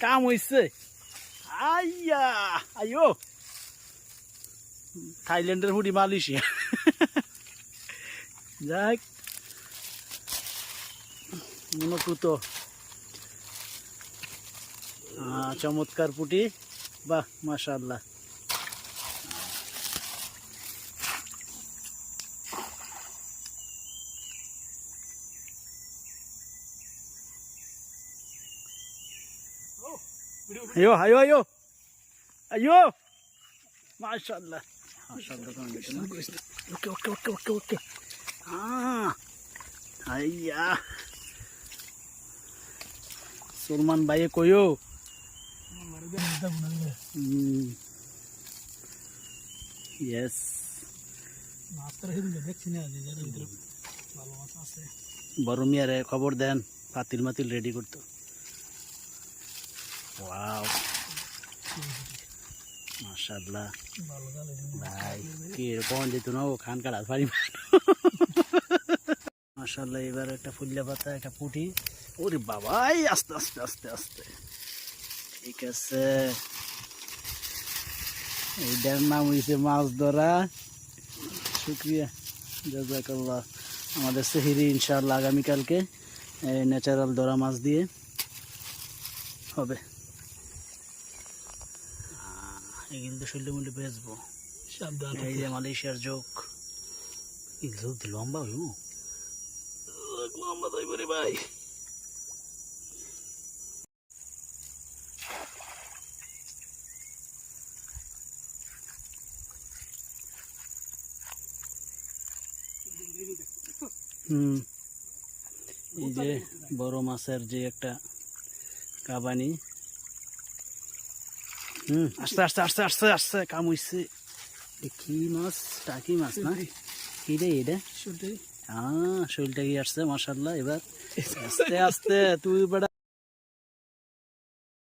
কাম হইছে। আইয়া আইও থাইল্যান্ডের হুডি মালয়েশিয়া। যাক মনোপুতো চমৎকার পুটি। বাহ মাশাআল্লাহ। ayo ayo ayo ayo masyaallah masyaallah oke oke oke oke oke ayah Sulman Baye koyo yes বড় মিয়ারে খবর দেন পাতিল মাতিল রেডি করতে। ওয়াও মাশাআল্লাহ ভাই কি এরকম যেত না ও খান কাটা পারি মাশাআল্লাহ। এবার একটা ফুল্লা পাতা একটা পুঁটি। ওরে বাবা আস্তে আস্তে আস্তে আস্তে ঠিক আছে। এইটার নাম হয়েছে মাছ ধরা। শুক্রিয়া জাযাকাল্লাহ। আমাদের সেহরি ইনশাআল্লাহ আগামীকালকে ন্যাচারাল ধরা মাছ দিয়ে হবে। এগুলো তো শরীরে মূল্যে বেচবো। এই যে মালয়েশিয়ার যোগ এগুলো লম্বা হইব লম্বা যাইব রে ভাই। এই যে বড় মাছের যে একটা কাবানি। আস্তে আস্তে আস্তে আস্তে আস্তে কাম হইছে। কি মাছ টাকি মাছ না কি রে এটা? শরীরটা কি আসছে মাশাআল্লাহ। এবার আস্তে আস্তে তুই বড়